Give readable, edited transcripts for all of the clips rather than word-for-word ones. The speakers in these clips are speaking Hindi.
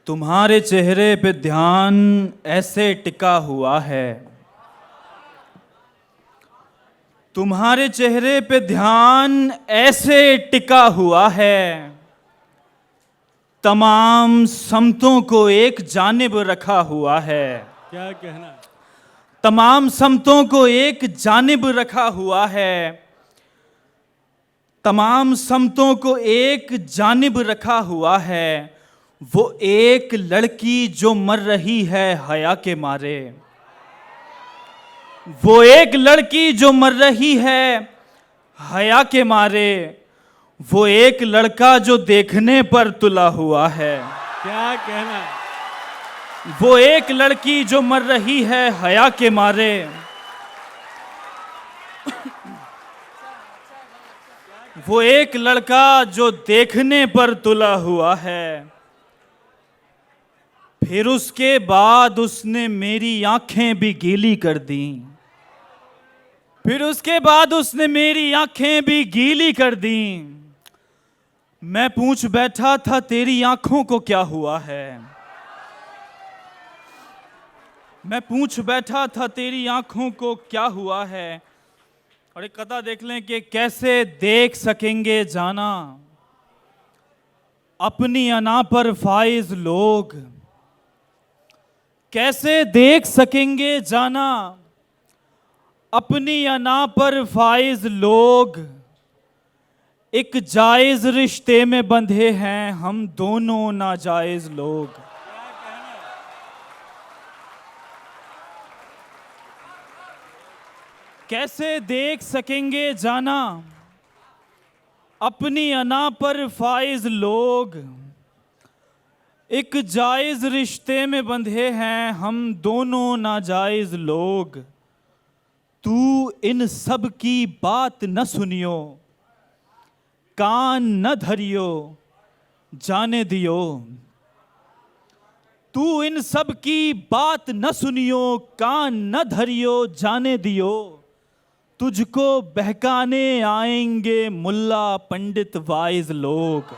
तुम्हारे चेहरे पे ध्यान ऐसे टिका हुआ है, तुम्हारे चेहरे पे ध्यान ऐसे टिका हुआ है, तमाम समतों को एक जानिब रखा हुआ है। क्या कहना। तमाम समतों को एक जानिब रखा हुआ है, तमाम समतों को एक जानिब रखा हुआ है। वो एक लड़की जो मर रही है हया के मारे, वो एक लड़की जो मर रही है हया के मारे, वो एक लड़का जो देखने पर तुला हुआ है। क्या कहना। वो एक लड़की जो मर रही है हया के मारे, वो एक लड़का जो देखने पर तुला हुआ है। फिर उसके बाद उसने मेरी आंखें भी गीली कर दी, फिर उसके बाद उसने मेरी आंखें भी गीली कर दी। मैं पूछ बैठा था तेरी आंखों को क्या हुआ है, मैं पूछ बैठा था तेरी आंखों को क्या हुआ है। और एक कथा देख लें कि कैसे देख सकेंगे जाना अपनी अना पर फाइज लोग, कैसे देख सकेंगे जाना अपनी अना पर फाइज लोग। एक जायज रिश्ते में बंधे हैं हम दोनों नाजायज लोग। कैसे देख सकेंगे जाना अपनी अना पर फाइज लोग। एक जायज रिश्ते में बंधे हैं हम दोनों नाजायज लोग। तू इन सब की बात न सुनियो, कान न धरियो, जाने दियो। तू इन सब की बात न सुनियो, कान न धरियो, जाने दियो। तुझको बहकाने आएंगे मुल्ला पंडित वाइज लोग।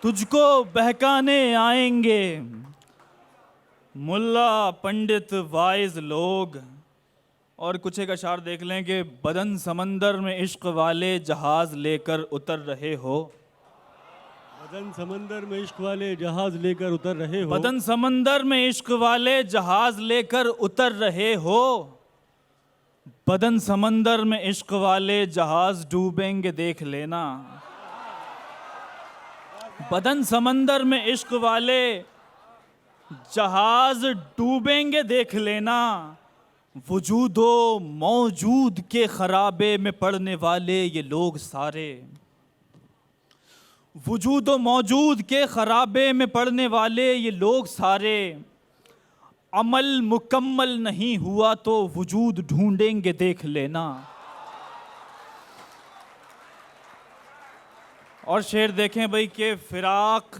तुझको बहकाने आएंगे मुल्ला पंडित वाइज लोग। और कुछ एक अशार देख लें कि बदन समंदर में इश्क वाले जहाज लेकर उतर रहे हो, बदन समंदर में इश्क वाले जहाज लेकर उतर रहे हो, बदन समंदर में इश्क वाले जहाज लेकर उतर रहे हो। बदन समंदर में इश्क वाले जहाज डूबेंगे देख लेना, बदन समंदर में इश्क वाले जहाज डूबेंगे देख लेना। वजूदो मौजूद के खराबे में पड़ने वाले ये लोग सारे, वजूदो मौजूद के खराबे में पड़ने वाले ये लोग सारे। अमल मुकम्मल नहीं हुआ तो वजूद ढूंढेंगे देख लेना। और शेर देखें भाई कि फिराक,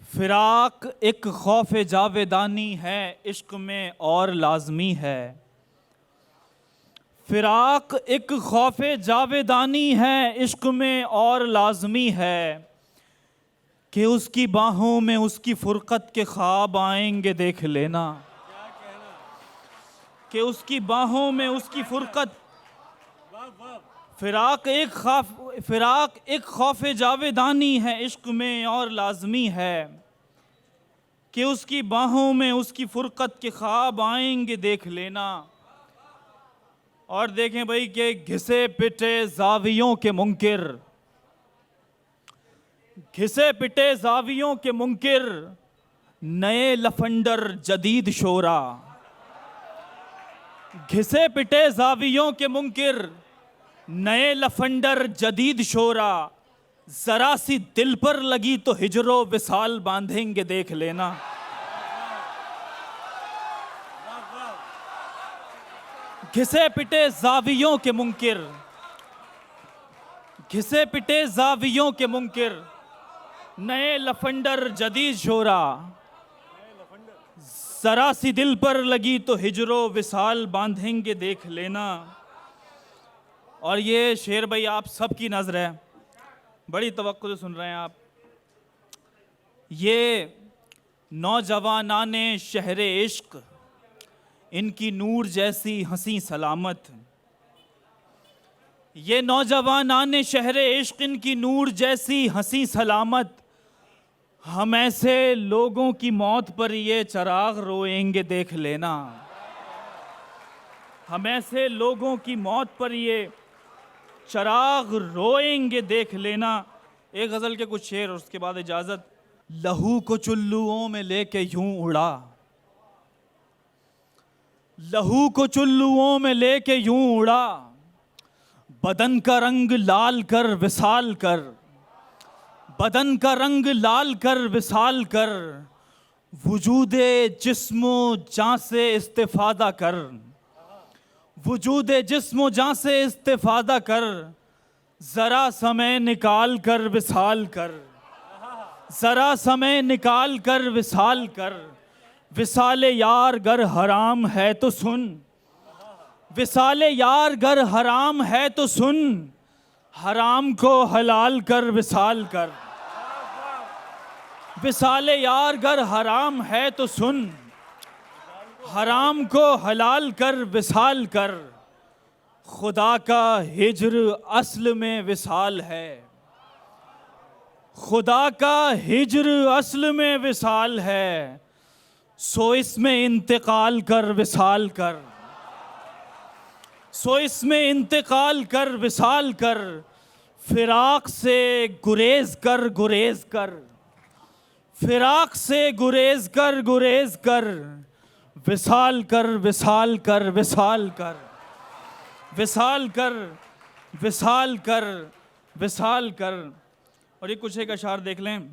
फिराक एक खौफ जावेदानी है इश्क में और लाजमी है। फिराक एक खौफ जावेदानी है इश्क में और लाजमी है। कि उसकी बाहों में उसकी फुरकत के ख्वाब आएंगे देख लेना, कि उसकी बाहों में उसकी फुरकत। फिराक एक खौफ जावेदानी है इश्क में और लाजमी है। कि उसकी बाहों में उसकी फुरकत के ख्वाब आएंगे देख लेना। और देखें भाई कि घिसे पिटे जावियों के मुनकिर, घिसे पिटे जावियों के मुनकिर, नए लफंडर जदीद शोरा। घिसे पिटे जावियों के मुनकिर, नए लफंडर जदीद शोरा। जरा सी दिल पर लगी तो हिजरो विसाल बांधेंगे देख लेना। घिसे पिटे जावियों के मुनकिर, घिसे पिटे जावियों के मुनकिर, नए लफंडर जदीद शोरा। जरा सी दिल पर लगी तो हिजरो विसाल बांधेंगे देख लेना। और ये शेर भाई आप सबकी नज़र है, बड़ी तवक्को से सुन रहे हैं आप। ये नौजवानाने शहरे इश्क, इनकी नूर जैसी हंसी सलामत। ये नौजवानाने शहरे इश्क, इनकी नूर जैसी हंसी सलामत। हम ऐसे लोगों की मौत पर ये चिराग रोएंगे देख लेना। हम ऐसे लोगों की मौत पर ये चिराग रोएंगे देख लेना। एक गज़ल के कुछ शेर और उसके बाद इजाज़त। लहू को चुल्लुओं में लेके यूं उड़ा, लहू को चुल्लुओं में लेके यूं उड़ा, बदन का रंग लाल कर विसाल कर, बदन का रंग लाल कर विसाल कर, वजूदे जिस्मो जान से इस्तिफादा कर, वजूदे जिस्मो जान से इस्तिफादा कर, ज़रा समय निकाल कर विसाल कर, ज़रा समय निकाल कर विसाल कर। विसाले यार गर हराम है तो सुन, विसाले यार गर हराम है तो सुन, हराम को हलाल कर विसाल कर। विसाले यार गर हराम है तो सुन, हराम को हलाल कर विसाल कर। खुदा का हिज्र असल में विसाल है, खुदा का हिज्र असल में विसाल है, सो इसमें इंतकाल कर विसाल कर, सो इसमें इंतकाल कर विसाल कर। फिराक से गुरेज कर गुरेज कर, फिराक से गुरेज कर गुरेज कर, विसाल कर विसाल कर विसाल कर, विसाल कर विसाल कर विसाल कर। और ये कुछ एक अशार देख लें।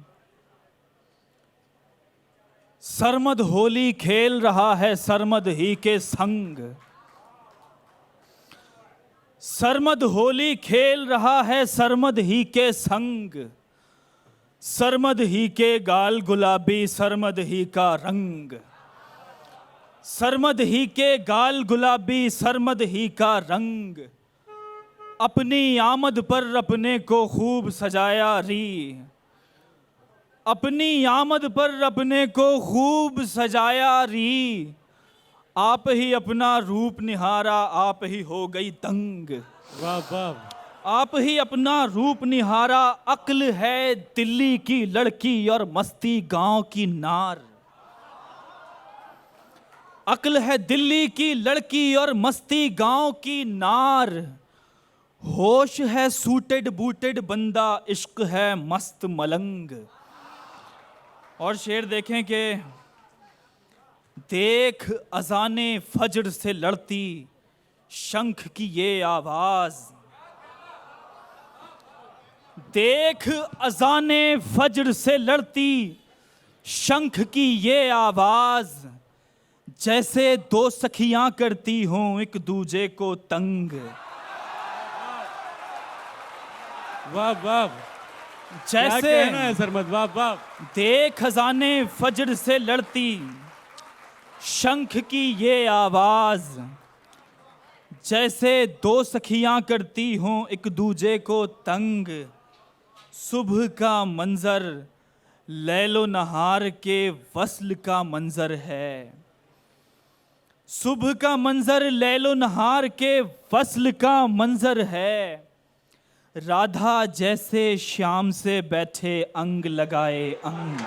सरमद होली खेल रहा है सरमद ही के संग, सरमद होली खेल रहा है सरमद ही के संग, सरमद ही के गाल गुलाबी सरमद ही का रंग, सरमद ही के गाल गुलाबी सरमद ही का रंग। अपनी आमद पर अपने को खूब सजाया री, अपनी आमद पर अपने को खूब सजाया री, आप ही अपना रूप निहारा आप ही हो गई दंग। वाह वाह। आप ही अपना रूप निहारा, अक्ल है दिल्ली की लड़की और मस्ती गांव की नार, अक्ल है दिल्ली की लड़की और मस्ती गांव की नार। होश है सूटेड बूटेड बंदा, इश्क है मस्त मलंग। और शेर देखें कि देख अजाने फजर से लड़ती शंख की ये आवाज, देख अजाने फजर से लड़ती शंख की ये आवाज, जैसे दो सखियां करती हों एक दूजे को तंग। वाह वाह। जैसे क्या कहना है सरमद, वाह वाह। देख खजाने फजर से लड़ती शंख की ये आवाज, जैसे दो सखियां करती हों एक दूजे को तंग। सुबह का मंजर लैलो नहार के वस्ल का मंजर है, सुबह का मंजर लैलो नहार के वस्ल का मंजर है। राधा जैसे श्याम से बैठे अंग लगाए अंग।